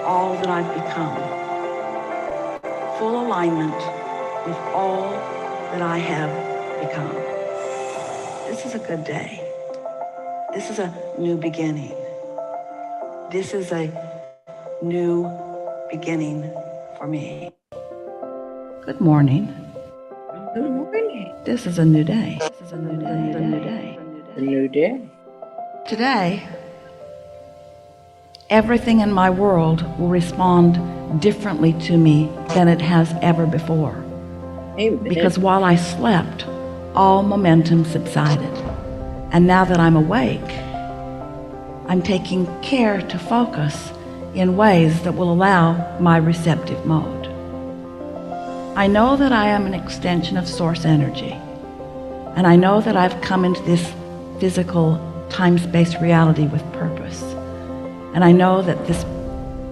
all that I've become. Full alignment with all that I have become. This is a good day. This is a new beginning. This is a new beginning for me. Good morning. Good morning. This is a new day. This is a new day. A new day. A new day. Today, everything in my world will respond differently to me than it has ever before. Amen. Because while I slept, all momentum subsided. And now that I'm awake, I'm taking care to focus in ways that will allow my receptive mode. I know that I am an extension of source energy. And I know that I've come into this physical time-space reality with purpose. And I know that this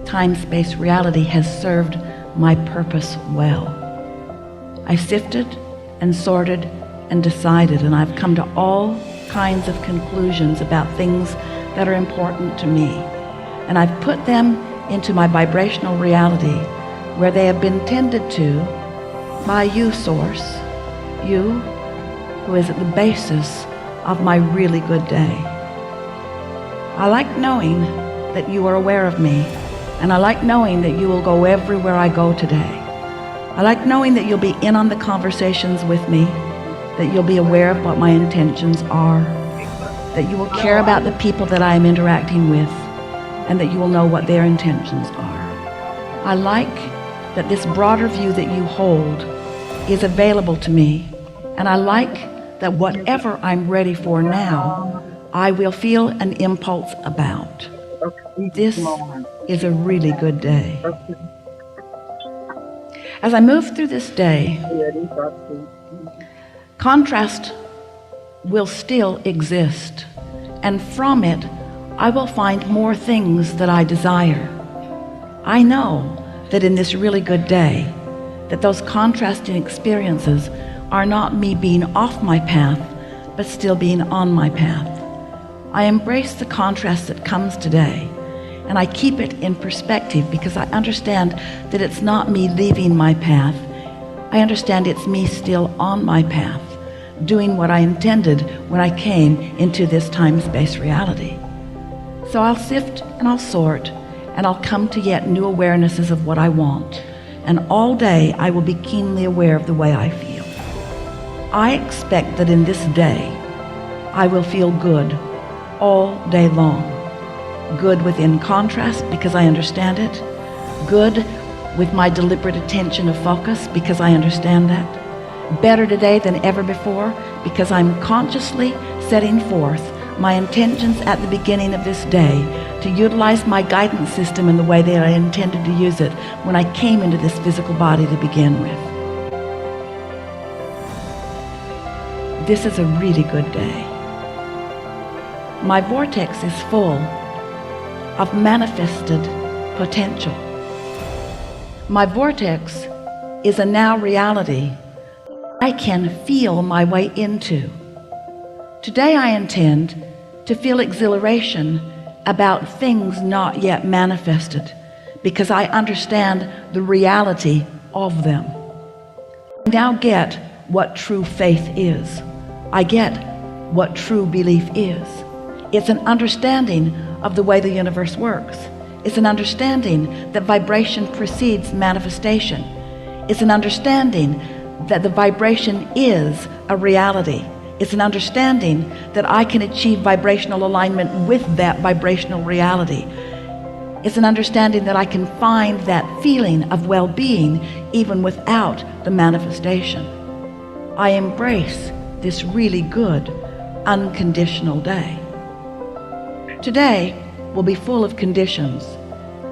time-space reality has served my purpose well. I sifted and sorted and decided, and I've come to all kinds of conclusions about things that are important to me. And I've put them into my vibrational reality where they have been tended to by you, Source, you who is at the basis of my really good day. I like knowing that you are aware of me, and I like knowing that you will go everywhere I go today. I like knowing that you'll be in on the conversations with me, that you'll be aware of what my intentions are, that you will care about the people that I am interacting with, and that you will know what their intentions are. I like that this broader view that you hold is available to me, and I like that whatever I'm ready for now, I will feel an impulse about. This is a really good day. As I move through this day, contrast will still exist, and from it, I will find more things that I desire. I know that in this really good day, that those contrasting experiences are not me being off my path, but still being on my path. I embrace the contrast that comes today, and I keep it in perspective because I understand that it's not me leaving my path. I understand it's me still on my path, doing what I intended when I came into this time-space reality. So I'll sift and I'll sort, and I'll come to yet new awarenesses of what I want. And all day I will be keenly aware of the way I feel. I expect that in this day, I will feel good all day long. Good within contrast because I understand it. Good with my deliberate attention of focus because I understand that. Better today than ever before because I'm consciously setting forth my intentions at the beginning of this day to utilize my guidance system in the way that I intended to use it when I came into this physical body to begin with. This is a really good day. My vortex is full of manifested potential. My vortex is a now reality I can feel my way into. Today I intend to feel exhilaration about things not yet manifested because I understand the reality of them. I now get what true faith is. I get what true belief is. It's an understanding of the way the universe works. It's an understanding that vibration precedes manifestation. It's an understanding that the vibration is a reality. It's an understanding that I can achieve vibrational alignment with that vibrational reality. It's an understanding that I can find that feeling of well-being even without the manifestation. I embrace this really good, unconditional day. Today will be full of conditions.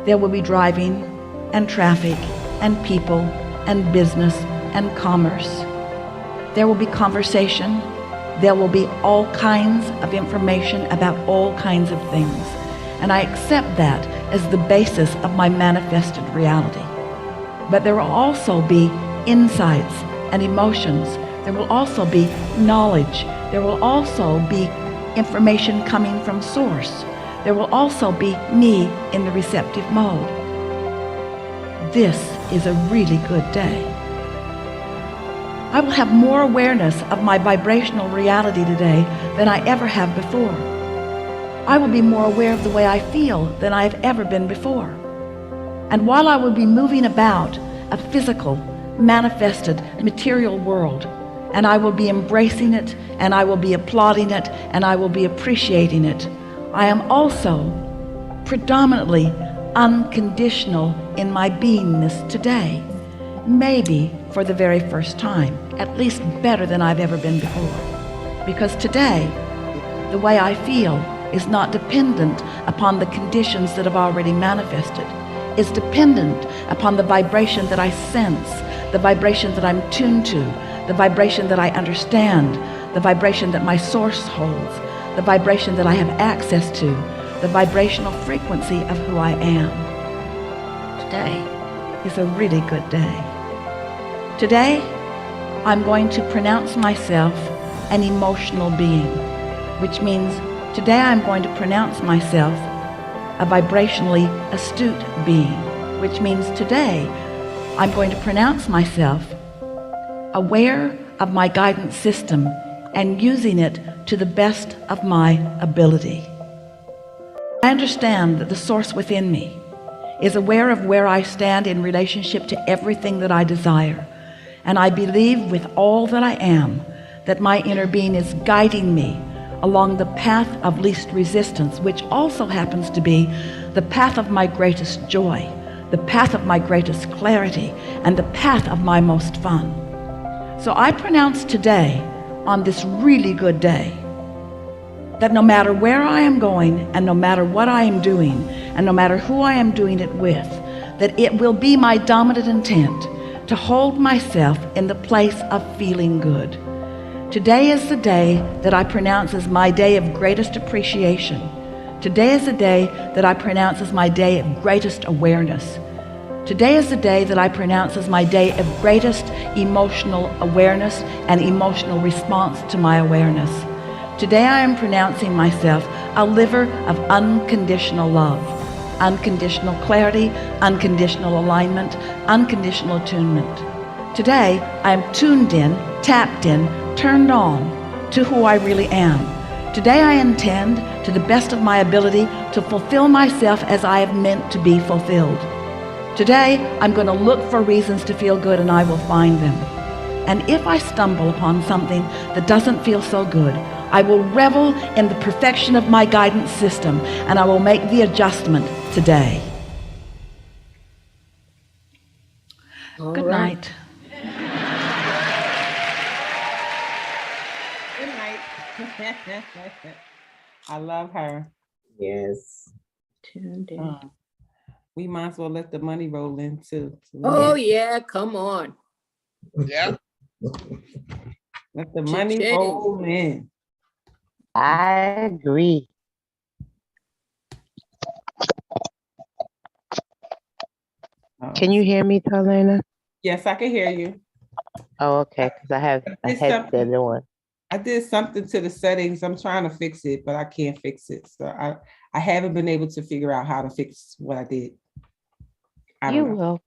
There will be driving and traffic and people and business and commerce. There will be conversation. There will be all kinds of information about all kinds of things. And I accept that as the basis of my manifested reality. But there will also be insights and emotions. There will also be knowledge. There will also be information coming from source. There will also be me in the receptive mode. This is a really good day. I will have more awareness of my vibrational reality today than I ever have before. I will be more aware of the way I feel than I have ever been before. And while I will be moving about a physical, manifested, material world, and I will be embracing it, and I will be applauding it, and I will be appreciating it, I am also predominantly unconditional in my beingness today, maybe for the very first time, at least better than I've ever been before. Because today, the way I feel is not dependent upon the conditions that have already manifested. It's dependent upon the vibration that I sense, the vibration that I'm tuned to, the vibration that I understand, the vibration that my source holds, the vibration that I have access to, the vibrational frequency of who I am. Today is a really good day. Today, I'm going to pronounce myself an emotional being, which means today I'm going to pronounce myself a vibrationally astute being, which means today I'm going to pronounce myself aware of my guidance system and using it to the best of my ability. I understand that the source within me is aware of where I stand in relationship to everything that I desire, and I believe with all that I am that my inner being is guiding me along the path of least resistance, which also happens to be the path of my greatest joy, the path of my greatest clarity, and the path of my most fun. So I pronounce today, on this really good day, that no matter where I am going, and no matter what I am doing, and no matter who I am doing it with, that it will be my dominant intent to hold myself in the place of feeling good. Today is the day that I pronounce as my day of greatest appreciation. Today is the day that I pronounce as my day of greatest awareness. Today is the day that I pronounce as my day of greatest emotional awareness and emotional response to my awareness. Today I am pronouncing myself a liver of unconditional love, unconditional clarity, unconditional alignment, unconditional attunement. Today I am tuned in, tapped in, turned on to who I really am. Today I intend, to the best of my ability, to fulfill myself as I have meant to be fulfilled. Today I'm going to look for reasons to feel good, and I will find them. And if I stumble upon something that doesn't feel so good, I will revel in the perfection of my guidance system, and I will make the adjustment today. Good night. Good night. I love her. Yes. Tuned in. We might as well let the money roll in too. Oh yeah, come on. Yeah. Let the money Cha-ching. roll in. I agree. Can you hear me, Darlaina? Yes, I can hear you. Oh, okay, because I have a It's headset something- on. I did something to the settings. I'm trying to fix it, but I can't fix it. So I haven't been able to figure out how to fix what I did. I You don't know. will.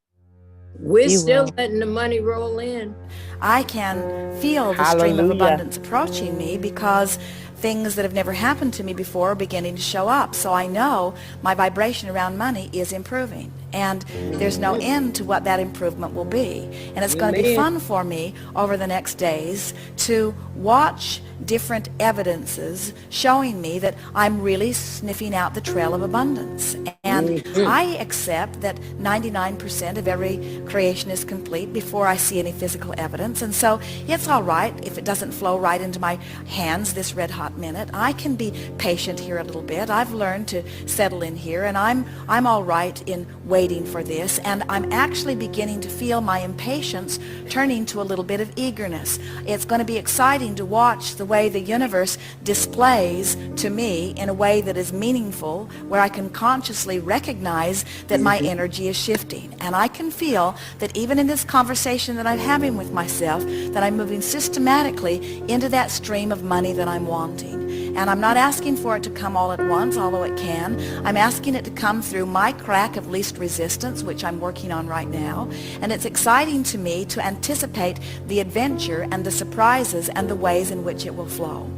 We're You still will. letting the money roll in. I can feel the stream of Hallelujah. abundance approaching me because things that have never happened to me before are beginning to show up. So I know my vibration around money is improving. And there's no end to what that improvement will be. And it's going to be Amen. fun for me over the next days to watch different evidences showing me that I'm really sniffing out the trail of abundance. And I accept that 99% of every creation is complete before I see any physical evidence. And so it's all right if it doesn't flow right into my hands this red hot minute. I can be patient here a little bit. I've learned to settle in here, and I'm all right in waiting for this. And I'm actually beginning to feel my impatience turning to a little bit of eagerness. It's going to be exciting to watch the way the universe displays to me in a way that is meaningful, where I can consciously recognize that my energy is shifting. And I can feel that even in this conversation that I'm having with myself, that I'm moving systematically into that stream of money that I'm wanting. And I'm not asking for it to come all at once, although it can. I'm asking it to come through my crack of least resistance, which I'm working on right now. And it's exciting to me to anticipate the adventure and the surprises and the ways in which it will flow.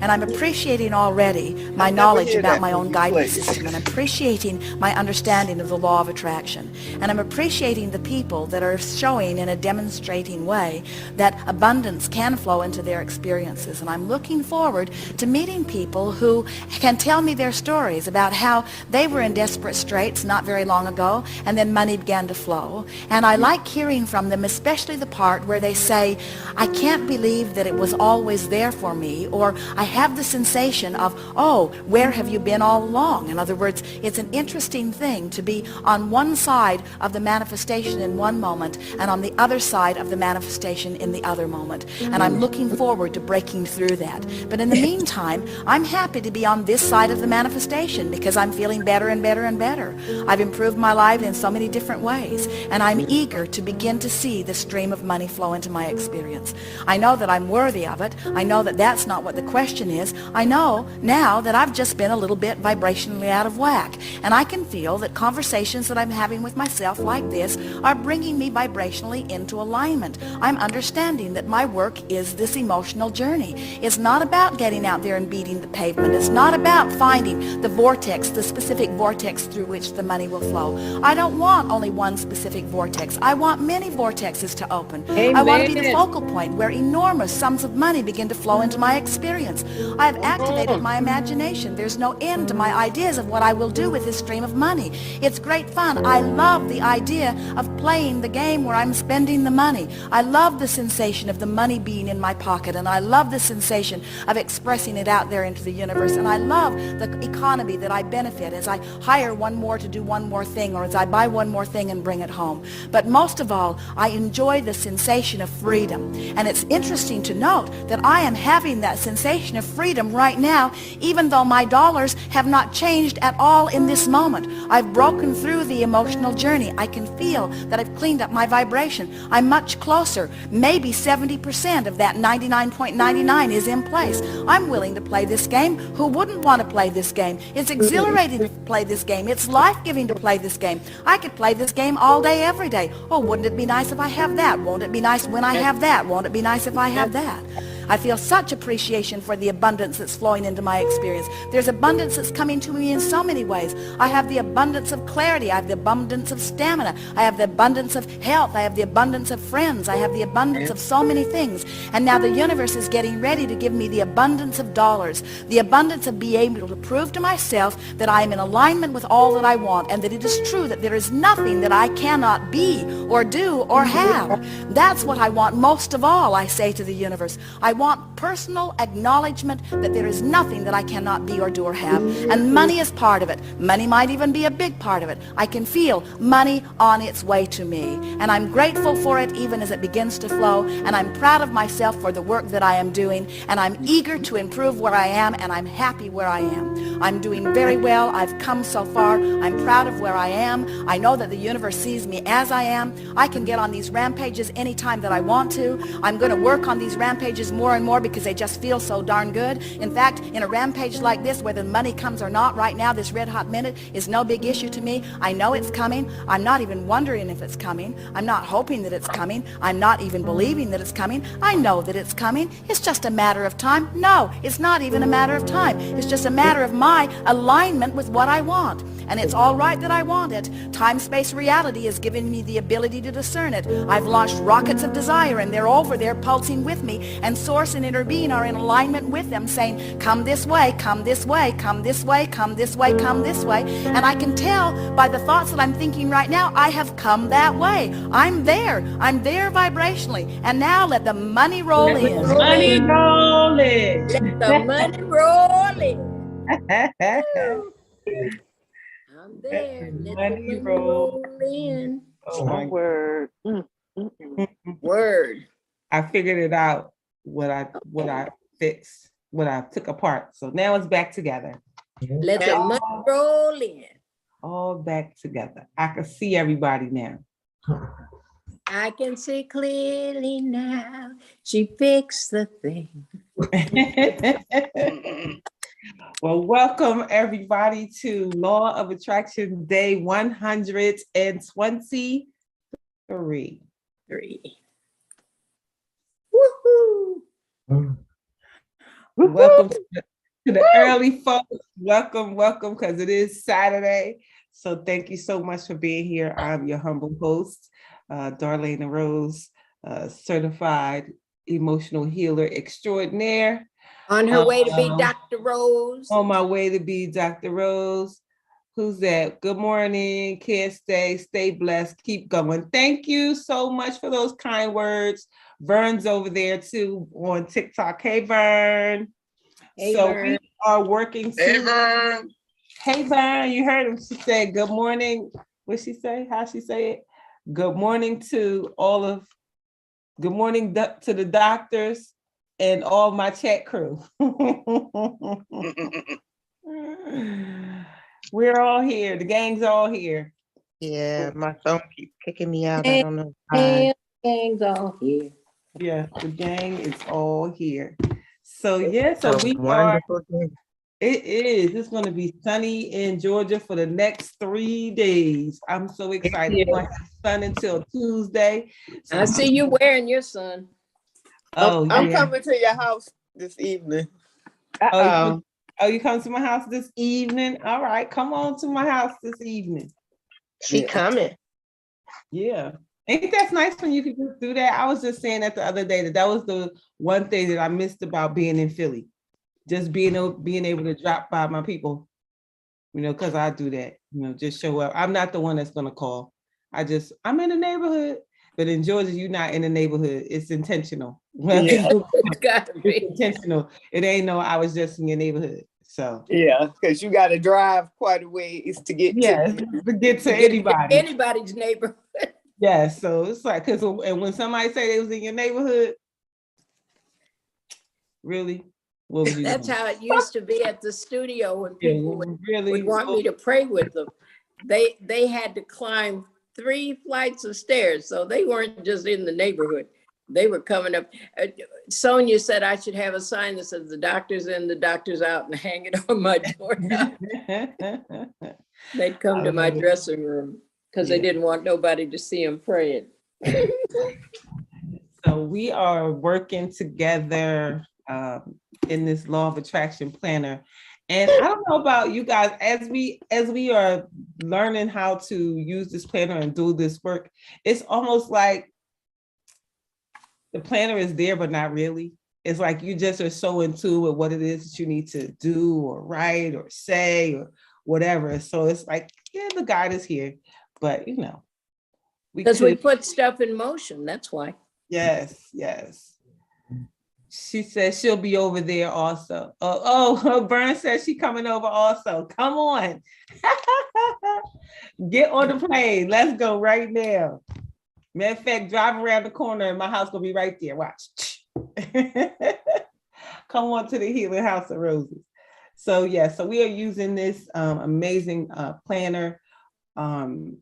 And I'm appreciating already my knowledge about my own guidance system, and I'm appreciating my understanding of the law of attraction. And I'm appreciating the people that are showing in a demonstrating way that abundance can flow into their experiences. And I'm looking forward to meeting people who can tell me their stories about how they were in desperate straits not very long ago, and then money began to flow. And I like hearing from them, especially the part where they say, I can't believe that it was always there for me, or I have the sensation of, oh, where have you been all along? In other words, it's an interesting thing to be on one side of the manifestation in one moment and on the other side of the manifestation in the other moment. And I'm looking forward to breaking through that. But in the meantime, I'm happy to be on this side of the manifestation because I'm feeling better and better and better. I've improved my life in so many different ways, and I'm eager to begin to see the stream of money flow into my experience. I know that I'm worthy of it. I know that that's not what the question is. I know now that I've just been a little bit vibrationally out of whack, and I can feel that conversations that I'm having with myself like this are bringing me vibrationally into alignment. I'm understanding that my work is this emotional journey. It's not about getting out there and beating the pavement. It's not about finding the vortex, the specific vortex through which the money will flow. I don't want only one specific vortex. I want many vortexes to open. Amen. I want to be the focal point where enormous sums of money begin to flow into my experience. I have activated my imagination. There's no end to my ideas of what I will do with this stream of money. It's great fun. I love the idea of playing the game where I'm spending the money. I love the sensation of the money being in my pocket, and I love the sensation of expressing it out there into the universe. And I love the economy that I benefit as I hire one more to do one more thing, or as I buy one more thing and bring it home. But most of all, I enjoy the sensation of freedom. And it's interesting to note that I am having that sensation of freedom right now, even though my dollars have not changed at all in this moment. I've broken through the emotional journey. I can feel that I've cleaned up my vibration. I'm much closer. Maybe 70% of that 99.99 is in place. I'm willing to play this game. Who wouldn't want to play this game? It's exhilarating to play this game. It's life-giving to play this game. I could play this game all day, every day. Oh, wouldn't it be nice if I have that? Won't it be nice when I have that? Won't it be nice if I have that? I feel such appreciation for the abundance that's flowing into my experience. There's abundance that's coming to me in so many ways. I have the abundance of clarity. I have the abundance of stamina. I have the abundance of health. I have the abundance of friends. I have the abundance of so many things. And now the universe is getting ready to give me the abundance of dollars, the abundance of being able to prove to myself that I am in alignment with all that I want, and that it is true that there is nothing that I cannot be or do or have. That's what I want most of all, I say to the universe. I want personal acknowledgement that there is nothing that I cannot be or do or have. And money is part of it. Money might even be a big part of it. I can feel money on its way to me. And I'm grateful for it even as it begins to flow. And I'm proud of myself for the work that I am doing. And I'm eager to improve where I am. And I'm happy where I am. I'm doing very well. I've come so far. I'm proud of where I am. I know that the universe sees me as I am. I can get on these rampages anytime that I want to. I'm going to work on these rampages more and more because they just feel so darn good. In fact, in a rampage like this, whether money comes or not, right now, this red hot minute is no big issue to me. I know it's coming. I'm not even wondering if it's coming. I'm not hoping that it's coming. I'm not even believing that it's coming. I know that it's coming. It's just a matter of time. No, it's not even a matter of time. It's just a matter of my alignment with what I want. And it's all right that I want it. Time-space reality is giving me the ability to discern it. I've launched rockets of desire, and they're over there pulsing with me, and Source and Inner Being are in alignment with them, saying, come this way, come this way, come this way, come this way, come this way. And I can tell by the thoughts that I'm thinking right now, I have come that way. I'm there vibrationally. And now let the money roll in. Money rolling. Let the money roll in. I'm there. Let the money roll in. Oh my Word. Word. I figured it out what I fixed, what I took apart. So now it's back together. Let the money roll in. All back together. I can see everybody now. I can see clearly now. She fixed the thing. Well, welcome everybody to Law of Attraction Day 123. Woohoo! Welcome to the early folks. Welcome, because it is Saturday. So thank you so much for being here. I'm your humble host, Darlaina Rose, certified emotional healer extraordinaire. On her way to be Dr. Rose. On my way to be Dr. Rose. Who's that? Good morning. Can't stay blessed. Keep going. Thank you so much for those kind words. Vern's over there too on TikTok. Hey, Vern. Hey, So Vern. we are working. Hey, Vern. Hey, Vern. You heard him. She said, good morning. What'd she say? How she say it? Good morning to good morning to the doctors and all my chat crew. We're all here. The gang's all here. Yeah, my phone keeps kicking me out. I Hey, don't know why. gang's all here. Yeah, the gang is all here. So yeah, so we are. Wonderful day. It is. It's going to be sunny in Georgia for the next 3 days. I'm so excited. We're going to have sun until Tuesday. So I see you wearing your son. Oh, I'm yeah. coming to your house this evening. Oh, you come to my house this evening? All right, come on to my house this evening. She coming. Yeah. Ain't that nice when you can just do that? I was just saying that the other day that was the one thing that I missed about being in Philly. Just being able to drop by my people, because I do that, just show up. I'm not the one that's going to call. I'm in the neighborhood, but in Georgia, you're not in the neighborhood. It's intentional. Yeah. It's got to be. It's intentional. It ain't no, I was just in your neighborhood. So Yeah, because you got to drive quite a ways to get to get to anybody. Anybody's neighbor. Yeah, so it's like, and when somebody say they was in your neighborhood, really? What would you That's do? how it used to be at the studio when people would want me Really? to pray with them. They had to climb 3 flights of stairs, so they weren't just in the neighborhood. They were coming up. Sonia said I should have a sign that says the doctor's in, the doctor's out, and hang it on my door. They'd come to my dressing room because they didn't want nobody to see them praying. So we are working together in this law of attraction planner. And I don't know about you guys, as we are learning how to use this planner and do this work, it's almost like the planner is there, but not really. It's like you just are so in tune with what it is that you need to do or write or say or whatever. So it's like, yeah, the guide is here, but because we put stuff in motion. That's why. Yes. She says she'll be over there also. Oh, Bern says she's coming over also. Come on. Get on the plane. Let's go right now. Matter of fact, drive around the corner and my house will be right there. Watch. Come on to the Healing House of Roses. So so we are using this amazing planner from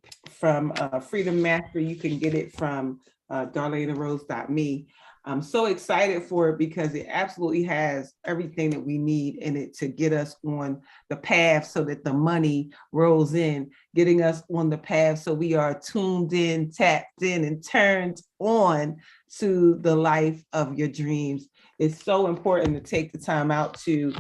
Freedom Master. You can get it from darlainarose.me. I'm so excited for it because it absolutely has everything that we need in it to get us on the path so that the money rolls in, getting us on the path so we are tuned in, tapped in, and turned on to the life of your dreams. It's so important to take the time out to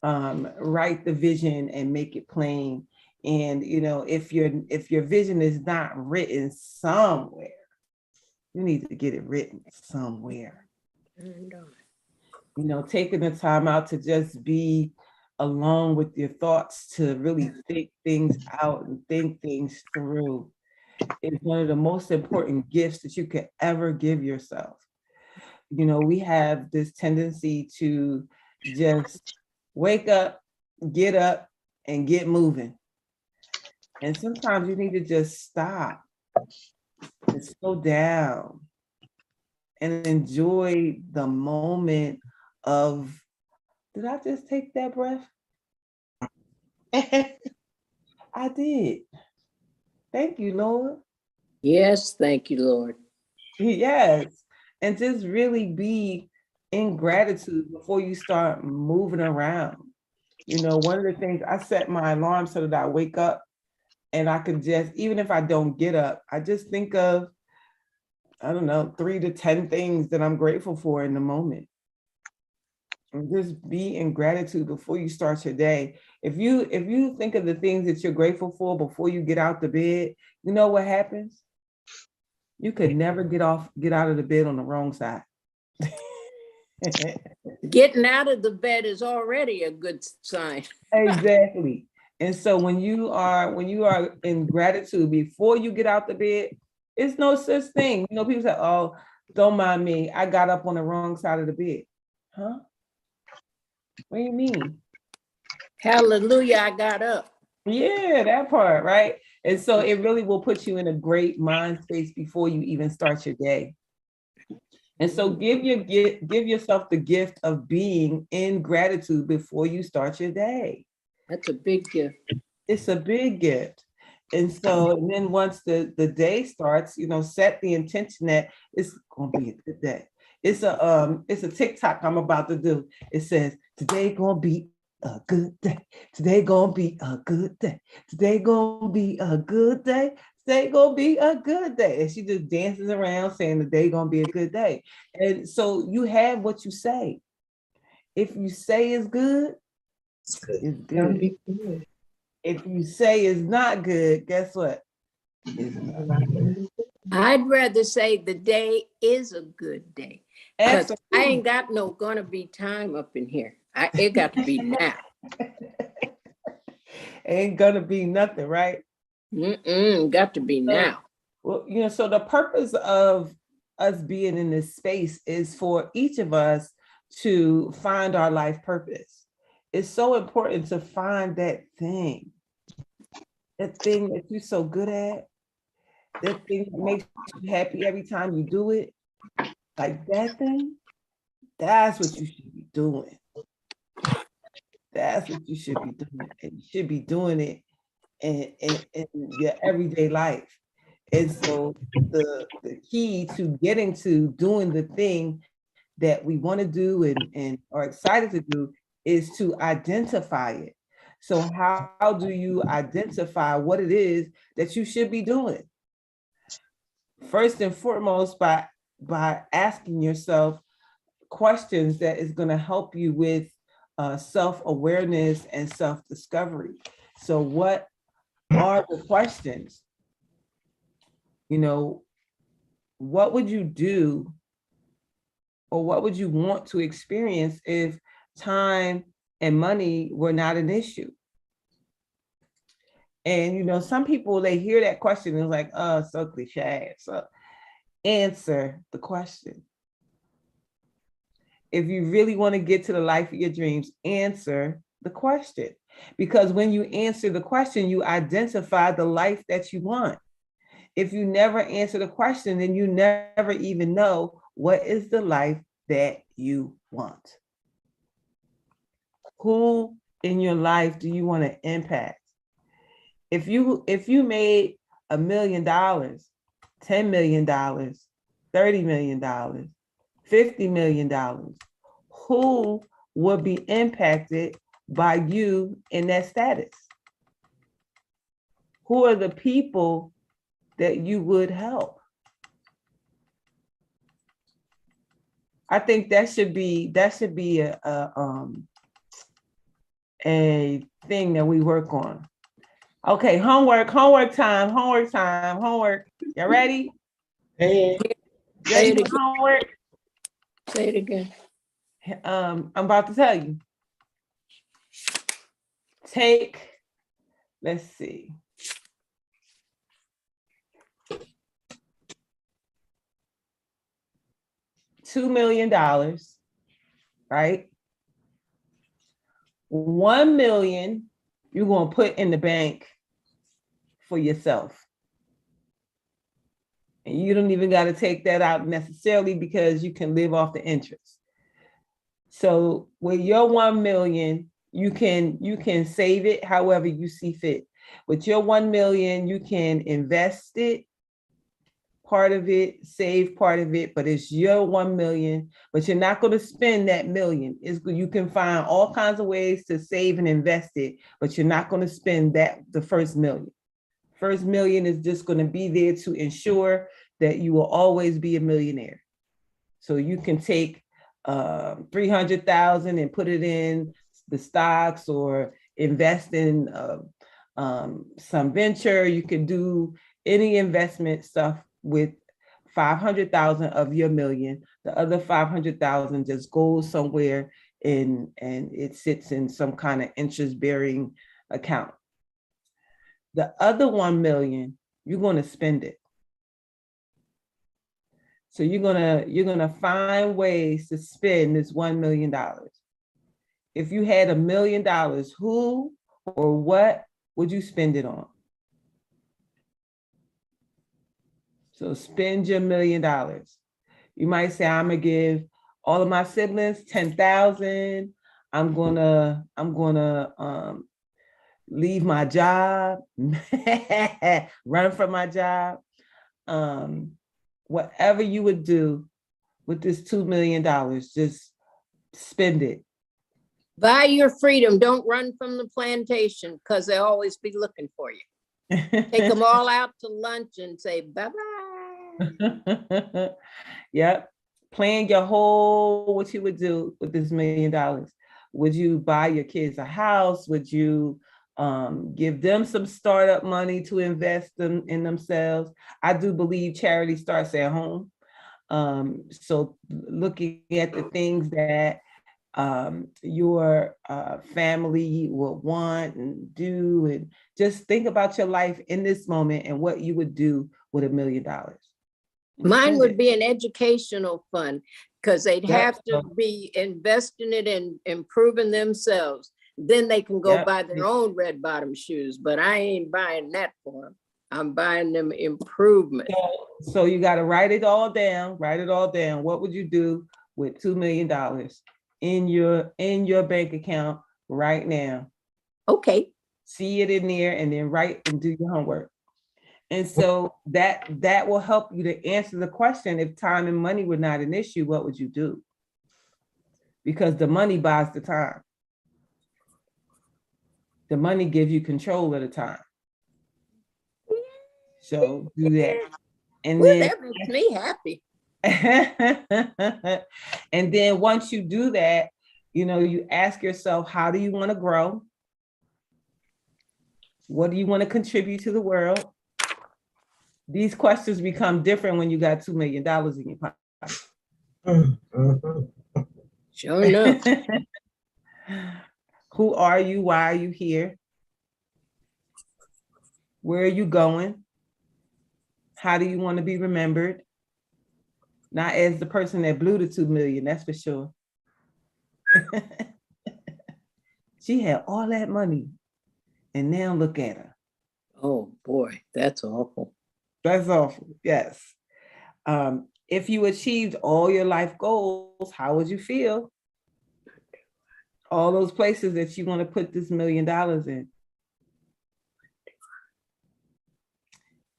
write the vision and make it plain. And if your vision is not written somewhere, you need to get it written somewhere. Taking the time out to just be alone with your thoughts, to really think things out and think things through is one of the most important gifts that you could ever give yourself. We have this tendency to just wake up, and get moving. And sometimes you need to just stop and slow down and enjoy the moment of, did I just take that breath? I did. Thank you, Lord. Yes, thank you, Lord. Yes. And just really be in gratitude before you start moving around. You know, one of the things, I set my alarm so that I wake up and I could just, even if I don't get up, I just think of, I don't know, 3 to 10 things that I'm grateful for in the moment. And just be in gratitude before you start your day. If you think of the things that you're grateful for before you get out the bed, you know what happens? You could never get out of the bed on the wrong side. Getting out of the bed is already a good sign. Exactly. And so when you are in gratitude before you get out the bed, it's no such thing. You know, people say, "Oh, don't mind me. I got up on the wrong side of the bed." Huh? What do you mean? Hallelujah, I got up. Yeah, that part, right? And so it really will put you in a great mind space before you even start your day. And so give yourself the gift of being in gratitude before you start your day. That's a big gift. It's a big gift. And so, and then once the day starts, you know, set the intention that it's gonna be a good day. It's a TikTok I'm about to do. It says, today gonna be a good day. Today gonna be a good day. Today gonna be a good day. Today gonna be a good day. And she just dances around saying the day gonna be a good day. And so you have what you say. If you say it's good, it's good. If you say it's not good, guess what? It's not good. I'd rather say the day is a good day. Because I Absolutely. ain't got no gonna be time up in here. It got to be now. Ain't gonna be nothing, right? Got to be now. Well, you know, so the purpose of us being in this space is for each of us to find our life purpose. It's so important to find that thing that you're so good at, that thing that makes you happy every time you do it. Like that thing, that's what you should be doing. That's what you should be doing. And you should be doing it in your everyday life. And so the key to getting to doing the thing that we want to do and are excited to do is to identify it. So how do you identify what it is that you should be doing? First and foremost, by asking yourself questions that is going to help you with self-awareness and self-discovery. So what are the questions? You know, what would you do or what would you want to experience if time and money were not an issue? And, you know, some people, they hear that question and like, oh, so cliche. So answer the question. If you really want to get to the life of your dreams, answer the question. Because when you answer the question, you identify the life that you want. If you never answer the question, then you never even know what is the life that you want. Who in your life do you want to impact? If you made $1 million, $10 million, $30 million, $50 million, who would be impacted by you in that status? Who are the people that you would help? I think that should be a thing that we work on. Okay, homework time. You ready? Say Ready it for again. homework? Say it again. I'm about to tell you. Let's see. $2 million, right? 1 million you're going to put in the bank for yourself. And you don't even got to take that out necessarily because you can live off the interest. So with your 1 million, you can save it however you see fit. With your 1 million, you can invest it part of it, save part of it, but it's your 1 million, but you're not going to spend that million. You can find all kinds of ways to save and invest it, but you're not going to spend the first million. First million is just going to be there to ensure that you will always be a millionaire. So you can take 300,000 and put it in the stocks or invest in some venture. You can do any investment stuff with 500,000 of your million. The other 500,000 just goes somewhere and it sits in some kind of interest-bearing account. The other 1 million, you're going to spend it. So you're gonna find ways to spend this $1 million. If you had $1 million, who or what would you spend it on? So spend your $1 million. You might say, I'm gonna give all of my siblings 10,000. I'm gonna leave my job, run from my job. Whatever you would do with this $2 million, just spend it. Buy your freedom. Don't run from the plantation because they'll always be looking for you. Take them all out to lunch and say bye-bye. Yep. Plan your what you would do with this $1 million. Would you buy your kids a house? Would you give them some startup money to invest in themselves? I do believe charity starts at home. So looking at the things that your family will want and do, and just think about your life in this moment and what you would do with $1 million. Mine would be an educational fund because they'd have to be investing it in improving themselves. Then they can go buy their own red bottom shoes, but I ain't buying that for them. I'm buying them improvement. So you got to write it all down. What would you do with $2 million in your bank account right now? Okay. See it in there and then write and do your homework. And so that will help you to answer the question, if time and money were not an issue, what would you do? Because the money buys the time. The money gives you control of the time. So do that. And then that makes me happy. And then once you do that, you ask yourself, how do you want to grow? What do you want to contribute to the world? These questions become different when you got $2 million in your pocket. Sure enough. Who are you? Why are you here? Where are you going? How do you want to be remembered? Not as the person that blew the 2 million, that's for sure. She had all that money, and now look at her. Oh boy, that's awful. That's awful, yes. If you achieved all your life goals, how would you feel? All those places that you want to put this $1 million in.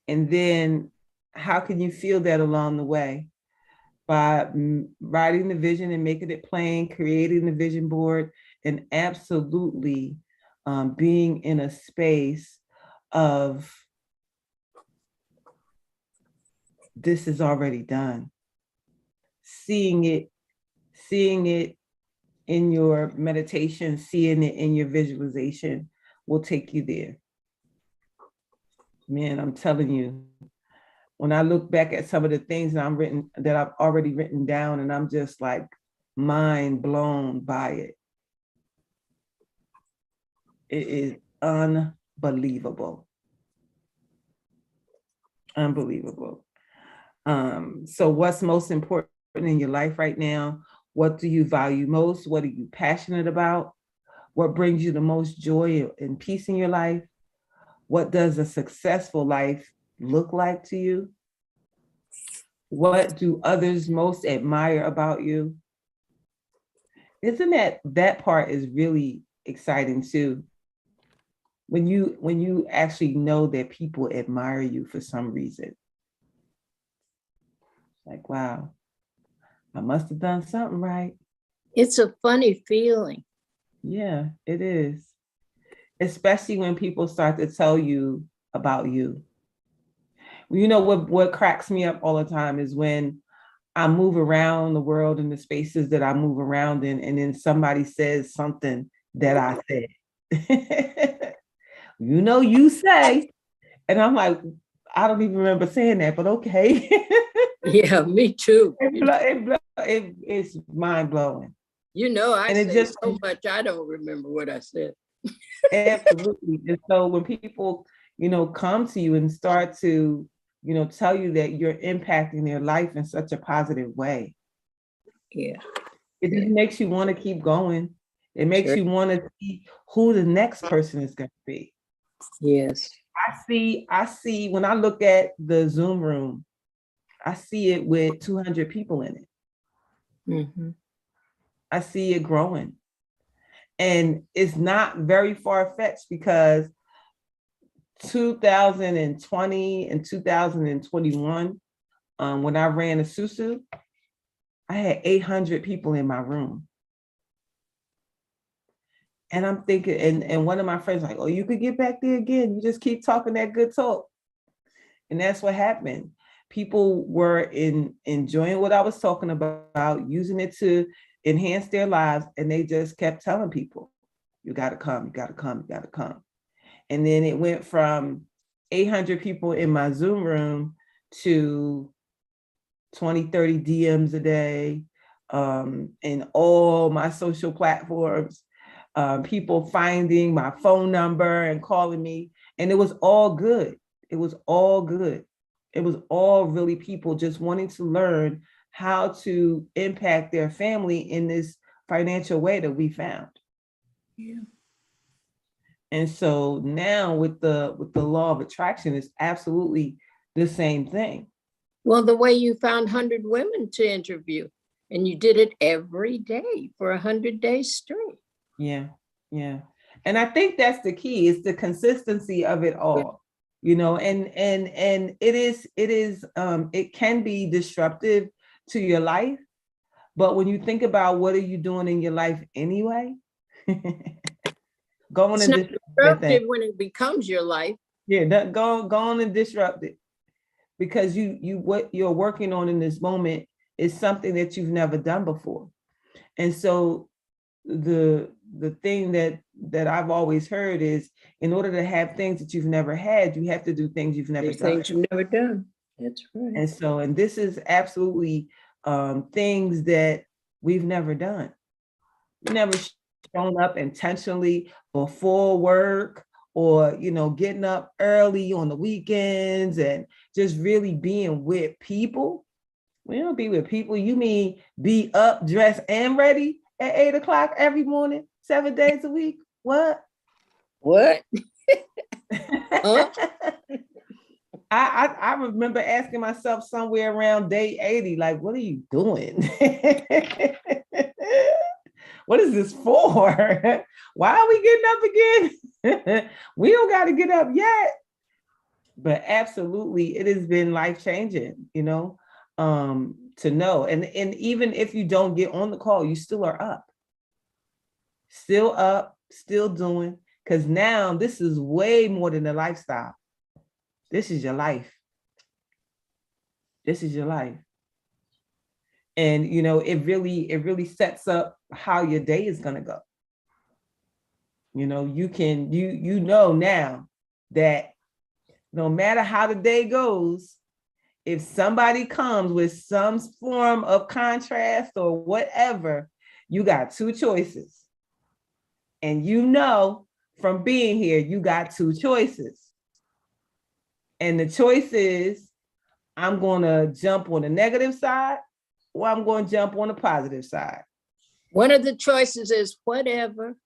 And then how can you feel that along the way? By writing the vision and making it plain, creating the vision board, and absolutely being in a space of this is already done. Seeing it in your meditation, seeing it in your visualization will take you there. Man, I'm telling you, when I look back at some of the things that I've already written down, and I'm just like mind blown by it. It is unbelievable. Unbelievable. So what's most important in your life right now? What do you value most? What are you passionate about? What brings you the most joy and peace in your life? What does a successful life look like to you? What do others most admire about you? Isn't that part is really exciting too? When you actually know that people admire you for some reason. Like, wow, I must have done something right. It's a funny feeling. Yeah, it is. Especially when people start to tell you about you. You know what cracks me up all the time is when I move around the world in the spaces that I move around in, and then somebody says something that I said. You know, you say, and I'm like, I don't even remember saying that, but okay. Yeah, me too. It's mind blowing. You know, I And it say just so much, I don't remember what I said. absolutely. And so when people, come to you and start to, tell you that you're impacting their life in such a positive way, Yeah. it just makes you want to keep going. It makes Sure. you want to see who the next person is going to be. Yes. I see when I look at the Zoom room, I see it with 200 people in it. Mm-hmm. I see it growing. And it's not very far-fetched because 2020 and 2021, when I ran a Susu, I had 800 people in my room. And I'm thinking, and one of my friends like, oh, you could get back there again. You just keep talking that good talk. And that's what happened. People were enjoying what I was talking about, using it to enhance their lives. And they just kept telling people, you got to come, you got to come, you got to come. And then it went from 800 people in my Zoom room to 20, 30 DMs a day, and all my social platforms, people finding my phone number and calling me. And it was all good. It was all good. It was all really people just wanting to learn how to impact their family in this financial way that we found. Yeah. And so now with the law of attraction, it's absolutely the same thing. Well, the way you found 100 women to interview, and you did it every day for 100 days straight. Yeah, yeah. And I think that's the key, is the consistency of it all. And it can be disruptive to your life, but when you think about what are you doing in your life anyway, go on It's and not disrupt that disruptive thing. when it becomes your life. Yeah, go on and disrupt it, because what you're working on in this moment is something that you've never done before. And so the thing that I've always heard is, in order to have things that you've never had, you have to do things you've never done. Things you've never done. That's right. And this is absolutely things that we've never done. We've never shown up intentionally before work, or getting up early on the weekends and just really being with people. We don't be with people. You mean be up, dressed, and ready at 8 o'clock every morning, 7 days a week? What? What? Huh? I remember asking myself somewhere around day 80, like, what are you doing? What is this for? Why are we getting up again? We don't got to get up yet. But absolutely, it has been life-changing, to know. And even if you don't get on the call, you still are up, still doing, because now this is way more than a lifestyle. This is your life. This is your life. And it really sets up how your day is going to go. You know now that no matter how the day goes, if somebody comes with some form of contrast or whatever, you got two choices. And from being here, you got two choices. And the choice is, I'm going to jump on the negative side, or I'm going to jump on the positive side. One of the choices is whatever.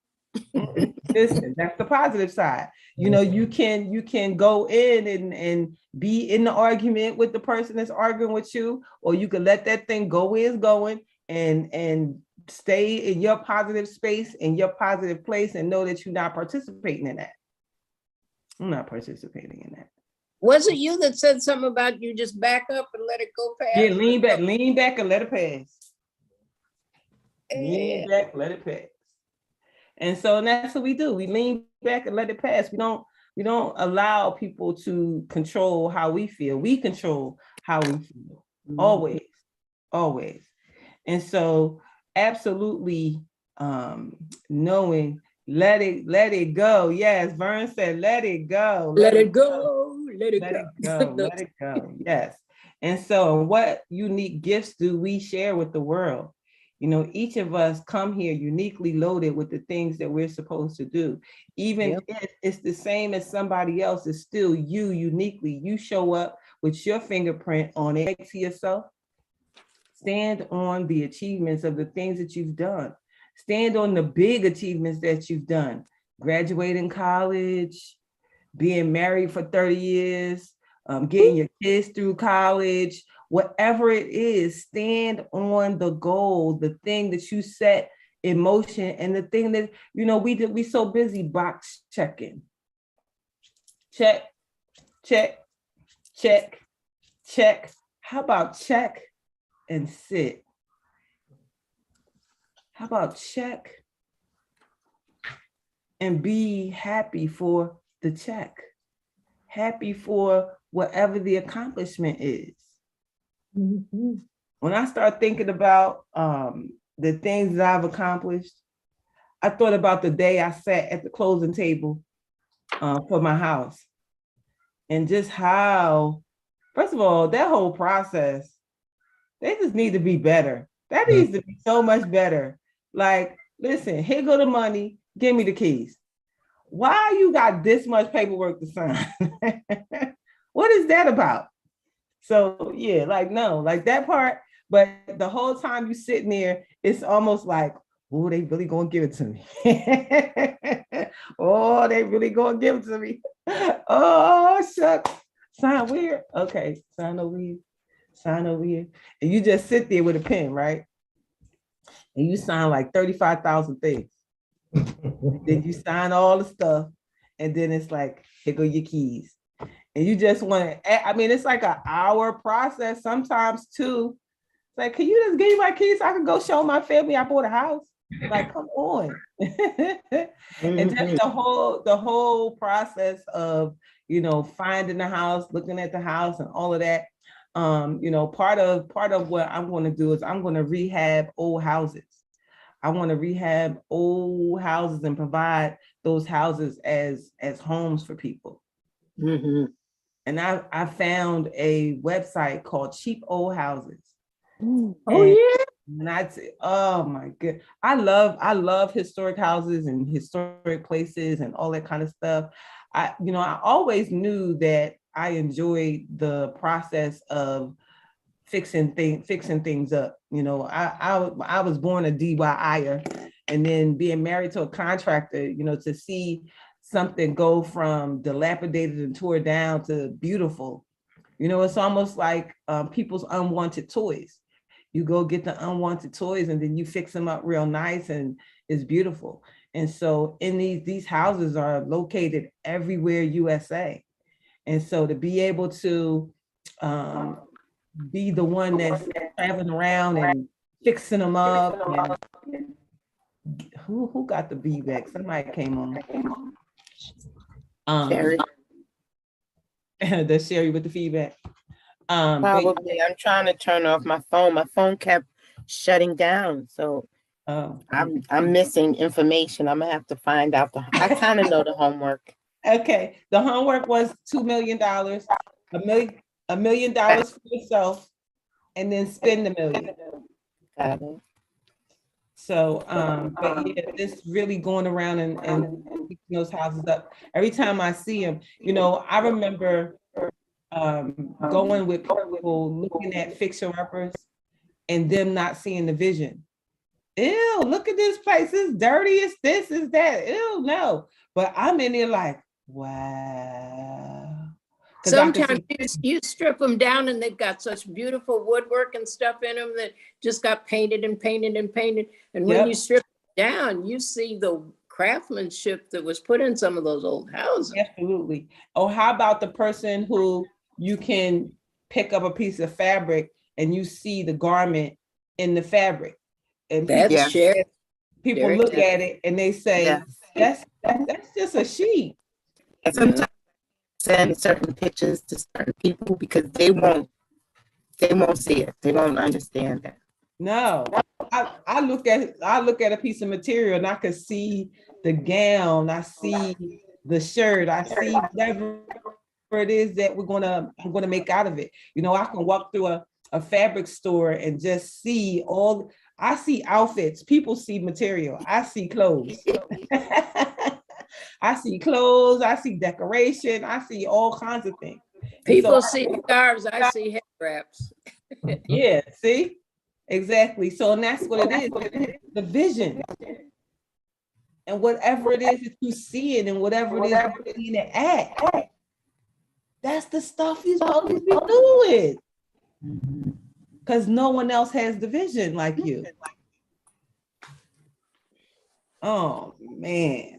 Listen, that's the positive side. You can go in and be in the argument with the person that's arguing with you, or you can let that thing go where it's going and stay in your positive space, in your positive place, and know that you're not participating in that. I'm not participating in that. Was it you that said something about you just back up and let it go past? Yeah, lean back and let it pass. Yeah. Lean back, let it pass. And so that's what we do. We lean back and let it pass. We don't allow people to control how we feel. We control how we feel. Always, always. And so absolutely knowing, let it go. Yes, Vern said, let it go. Let it go. Let it Let go. it go. Let it go. Yes. And so what unique gifts do we share with the world? You know, each of us come here uniquely loaded with the things that we're supposed to do. Even if it's the same as somebody else, it's still you uniquely. You show up with your fingerprint on it. To yourself, stand on the achievements of the things that you've done. Stand on the big achievements that you've done. Graduating college, being married for 30 years, getting your kids through college, whatever it is, stand on the goal, the thing that you set in motion, and the thing that, you know, we so busy box checking. Check, check, check, check. How about check and sit? How about check and be happy for the check? Happy for whatever the accomplishment is. When I start thinking about the things that I've accomplished, I thought about the day I sat at the closing table for my house, and just how, first of all, that whole process, they just need to be better. That needs to be so much better. Like, listen, here go the money, give me the keys. Why you got this much paperwork to sign? What is that about? So yeah, like, no, like that part, but the whole time you sitting there, it's almost like, oh, they really gonna give it to me. Oh, they really gonna give it to me. Oh, shucks. Sign where? Okay, sign over here. Sign over here. And you just sit there with a pen, right? And you sign like 35,000 things. Then you sign all the stuff, and then it's like, here go your keys. And you just want to, I mean, it's like an hour process sometimes too. It's like, can you just give me my keys so I can go show my family I bought a house? Like, come on. And just the whole process of, you know, finding the house, looking at the house and all of that. You know, part of what I'm going to do is I'm going to rehab old houses. I want to rehab old houses and provide those houses as homes for people. And I found a website called Cheap Old Houses. Oh, yeah. And I'd say, oh my God, I love historic houses and historic places and all that kind of stuff. I always knew that I enjoyed the process of fixing things up. You know, I was born a DIYer, and then being married to a contractor, you know, to see something go from dilapidated and tore down to beautiful, you know, it's almost like people's unwanted toys. You go get the unwanted toys and then you fix them up real nice and it's beautiful. And so in these houses are located everywhere USA. And so to be able to be the one that's traveling around and fixing them up. And who got the feedback? Somebody came on. Sherry. That's Sherry with the feedback. Probably. I'm trying to turn off my phone. My phone kept shutting down. So I'm missing information. I'm gonna have to find out I kind of know the homework. Okay. The homework was $2 million, $1 million for yourself, and then spend $1 million. Got it. So, but yeah, it's really going around and keeping those houses up. Every time I see them, you know, I remember going with people looking at fixer-uppers and them not seeing the vision. Ew, look at this place. It's dirty. It's this, it's that. Ew, no. But I'm in there like, wow. Sometimes you strip them down and they've got such beautiful woodwork and stuff in them that just got painted and painted and painted. And when you strip it down, you see the craftsmanship that was put in some of those old houses. Absolutely. Or how about the person who you can pick up a piece of fabric and you see the garment in the fabric, and That's Yeah. shared. people Very look good. at it and they say, Yeah. that's just a sheet. And sometimes send certain pictures to certain people because they won't see it. They won't understand that. No, I look at a piece of material and I can see the gown, I see the shirt, I see whatever it is that I'm gonna make out of it. You know, I can walk through a fabric store and just see I see outfits, people see material, I see clothes. I see clothes, I see decoration, I see all kinds of things. People see scarves, I see head wraps. Yeah, see? Exactly. So, and that's what it is, the vision. And whatever it is that you see it and whatever it is that you're seeing it at, that's the stuff you're supposed to be doing. Because no one else has the vision like you. Oh, man.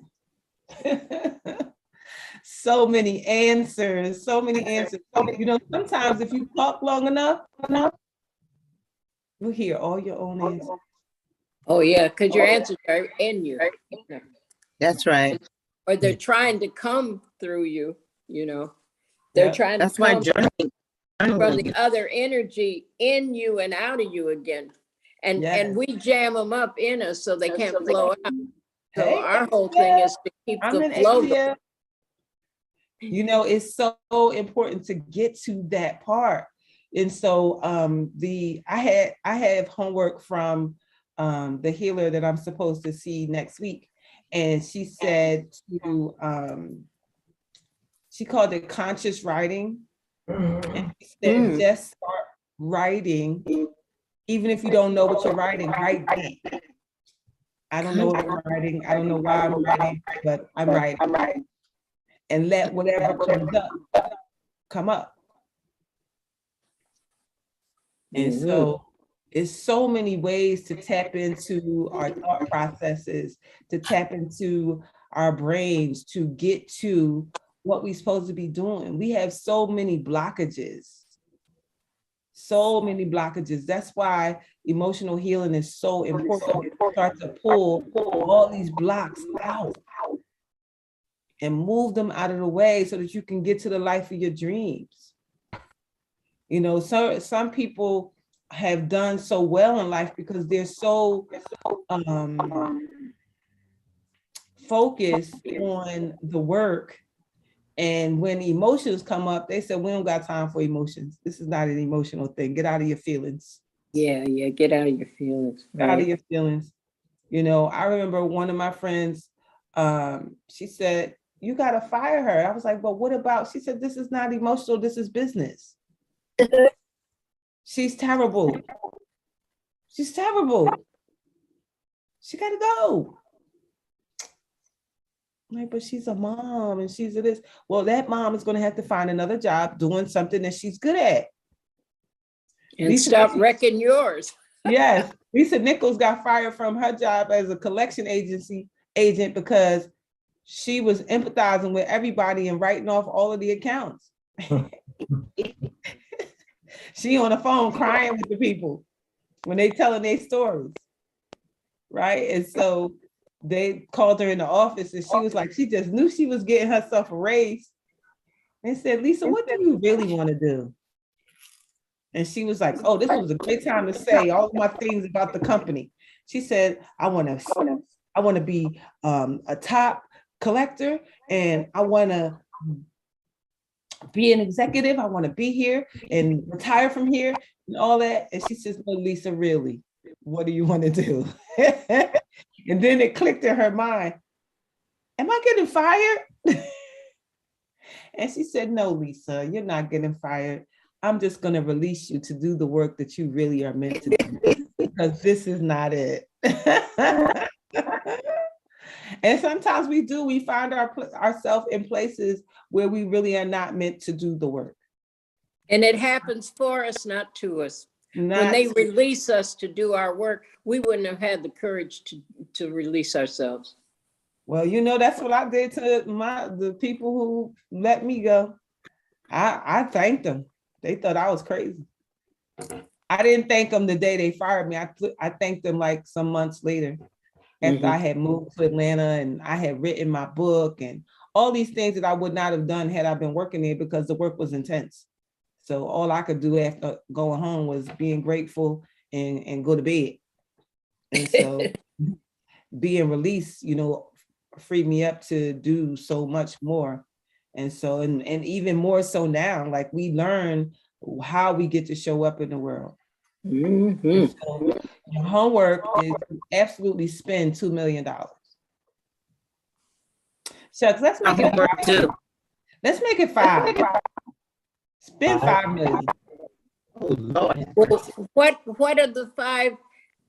So many answers, so many answers. You know, sometimes if you talk long enough, you'll hear all your own answers. Oh yeah, because your answers are in you. That's right. Or they're trying to come through you, you know. They're Yep. trying to That's why come journaling from the other energy in you and out of you again. And Yes. and we jam them up in us so they can't flow out. So Hey, our whole thing is to keep I'm the an flow. Exia. You know, it's so important to get to that part. And so I have homework from the healer that I'm supposed to see next week. And she said she called it conscious writing. And she said, just start writing, even if you don't know what you're writing, write that. I don't know what I'm writing. I don't know why I'm writing, but I'm writing. And let whatever comes up, come up. And so it's so many ways to tap into our thought processes, to tap into our brains, to get to what we're supposed to be doing. We have so many blockages. So many blockages. That's why emotional healing is so important. Start to pull all these blocks out and move them out of the way so that you can get to the life of your dreams. You know, so some people have done so well in life because they're so focused on the work. And when emotions come up, they say, we don't got time for emotions. This is not an emotional thing. Get out of your feelings. Yeah, get out of your feelings. Get out of your feelings. You know, I remember one of my friends, she said, you got to fire her. I was like, well, what about, she said, this is not emotional, this is business. She's terrible. She's terrible. She got to go. Like, but she's a mom and she's a this. Well, that mom is going to have to find another job doing something that she's good at. And stop wrecking yours. Yes. Lisa Nichols got fired from her job as a collection agent because she was empathizing with everybody and writing off all of the accounts. She on the phone crying with the people when they telling their stories. Right. And so they called her in the office and she was like, she just knew she was getting herself a raise. They said, Lisa, what do you really want to do? And she was like, oh, this was a great time to say all of my things about the company. She said, I want to be a top collector and I want to be an executive. I want to be here and retire from here and all that. And she says, no, Lisa, really, what do you want to do? And then it clicked in her mind, am I getting fired? And she said, no, Lisa, you're not getting fired. I'm just going to release you to do the work that you really are meant to do because this is not it. And sometimes we find ourselves in places where we really are not meant to do the work. And it happens for us, not to us. When they release us to do our work, we wouldn't have had the courage to release ourselves. Well, you know, that's what I did to the people who let me go. I thanked them. They thought I was crazy. I didn't thank them the day they fired me. I thanked them like some months later after I had moved to Atlanta and I had written my book and all these things that I would not have done had I been working there because the work was intense. So all I could do after going home was being grateful and go to bed. And so being released, you know, freed me up to do so much more. And so, and even more so now, like we learn how we get to show up in the world. So your homework is to absolutely spend $2 million. Shucks, let's make it 5. Let's make it 5. Spend 5 million. Oh, Lord. What are the 5?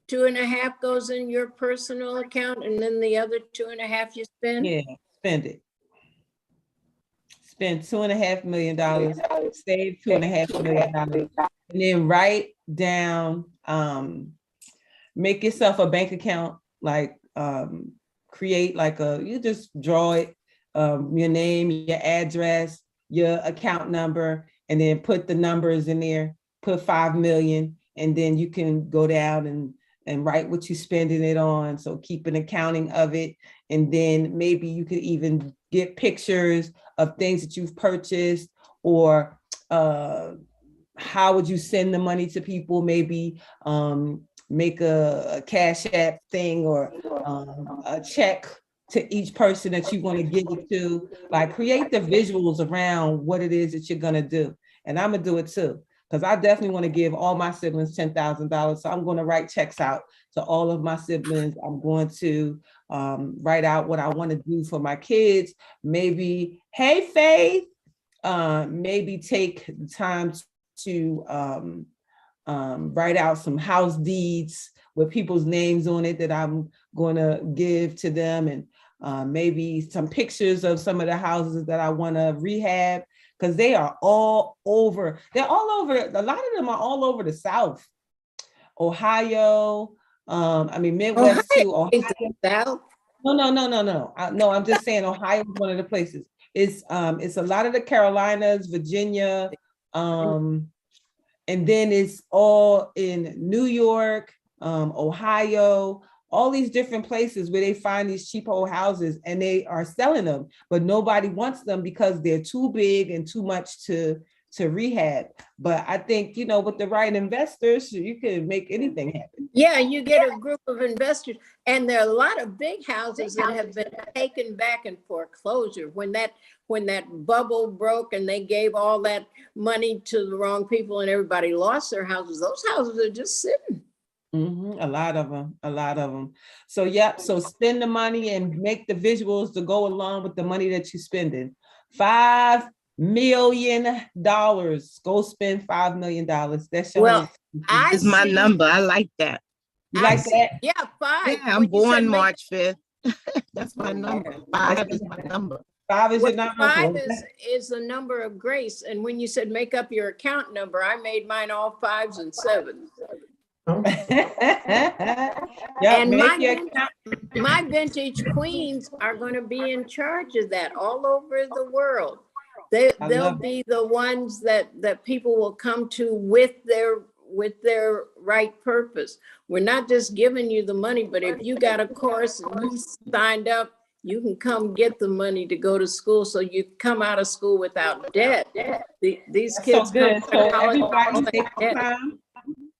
2.5 goes in your personal account, and then the other 2.5 you spend? Yeah, spend it. Spend $2.5 million, save $2.5 million, and then write down, make yourself a bank account, like create like you just draw it, your name, your address, your account number, and then put the numbers in there, put 5 million, and then you can go down and write what you're spending it on. So keep an accounting of it. And then maybe you could even get pictures of things that you've purchased, or how would you send the money to people? Maybe make a Cash App thing, or a check to each person that you want to give it to. Like create the visuals around what it is that you're gonna do. And I'm gonna do it too, because I definitely want to give all my siblings $10,000. So I'm going to write checks out to all of my siblings. I'm going to write out what I want to do for my kids. Maybe, hey, Faith, maybe take the time to write out some house deeds with people's names on it that I'm going to give to them. And maybe some pictures of some of the houses that I want to rehab, because they are all over. They're all over. A lot of them are all over the South, Ohio. I mean, Midwest too. Ohio. South? No. I'm just saying Ohio is one of the places. It's a lot of the Carolinas, Virginia, and then it's all in New York, Ohio, all these different places where they find these cheap old houses and they are selling them, but nobody wants them because they're too big and too much to rehab. But I think, you know, with the right investors, you can make anything happen. Yeah, you get a group of investors, and there are a lot of big houses that have been taken back in foreclosure. When that bubble broke and they gave all that money to the wrong people and everybody lost their houses, those houses are just sitting. A lot of them. So, yep. So spend the money and make the visuals to go along with the money that you're spending. $5 million. Go spend $5 million. That's your is my number. I like that. You like that? Yeah, 5. Yeah, I'm born March 5th. That's my number. 5 is my number. 5 is your number. 5 is the number of grace. And when you said make up your account number, I made mine all 5s and 7s. And my vintage queens are going to be in charge of that all over the world. They'll be the ones that people will come to with their right purpose. We're not just giving you the money, but if you got a course and you signed up, you can come get the money to go to school, so you come out of school without debt. These kids so good. So everybody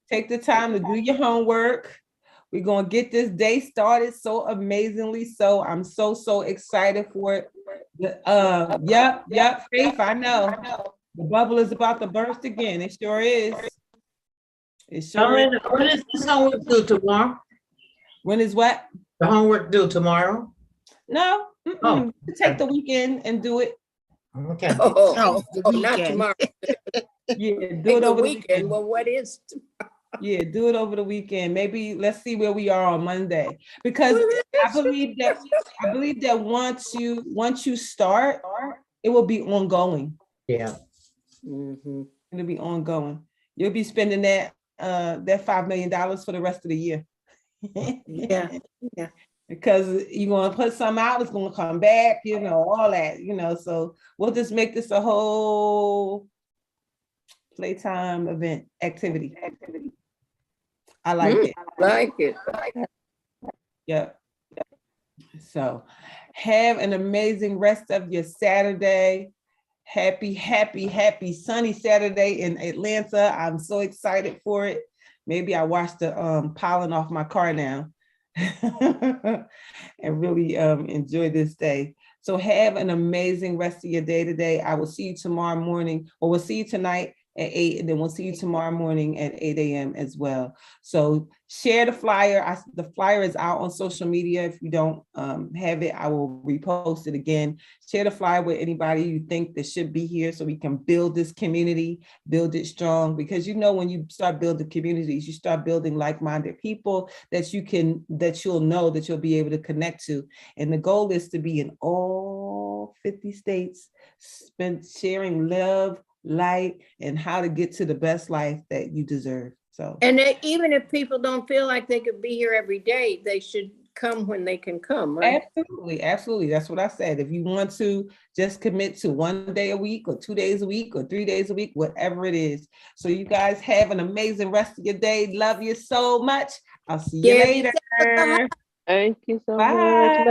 take the time to do your homework. We're going to get this day started so amazingly. So I'm so excited for it. Yep, Faith, I know. The bubble is about to burst again. It sure is. It sure is. When is this homework due tomorrow? When is what? The homework due tomorrow? No. Take the weekend and do it. Okay. Not tomorrow. Yeah, do it over the weekend. Well, what is tomorrow? Yeah, do it over the weekend. Maybe let's see where we are on Monday, because I believe that once you start, it will be ongoing. Yeah. It'll be ongoing. You'll be spending that $5 million for the rest of the year. Yeah. because you're going to put some out, it's going to come back, you know, all that, you know, so we'll just make this a whole playtime event activity. I like it. Like it. Yep. So have an amazing rest of your Saturday. Happy, happy, happy sunny Saturday in Atlanta. I'm so excited for it. Maybe I wash the pollen off my car now and really enjoy this day. So have an amazing rest of your day today. I will see you tomorrow morning, or we'll see you tonight at 8, and then we'll see you tomorrow morning at 8 a.m. as well. So share the flyer. The flyer is out on social media. If you don't have it, I will repost it again. Share the flyer with anybody you think that should be here so we can build this community, build it strong. Because you know, when you start building communities, you start building like-minded people that you'll know that you'll be able to connect to. And the goal is to be in all 50 states, sharing love, light, and how to get to the best life that you deserve. So, and even if people don't feel like they could be here every day, they should come when they can come, right? Absolutely. That's what I said. If you want to just commit to 1 day a week or 2 days a week or 3 days a week, whatever it is. So you guys have an amazing rest of your day. Love you so much. I'll see you later. Thank you so Bye. much.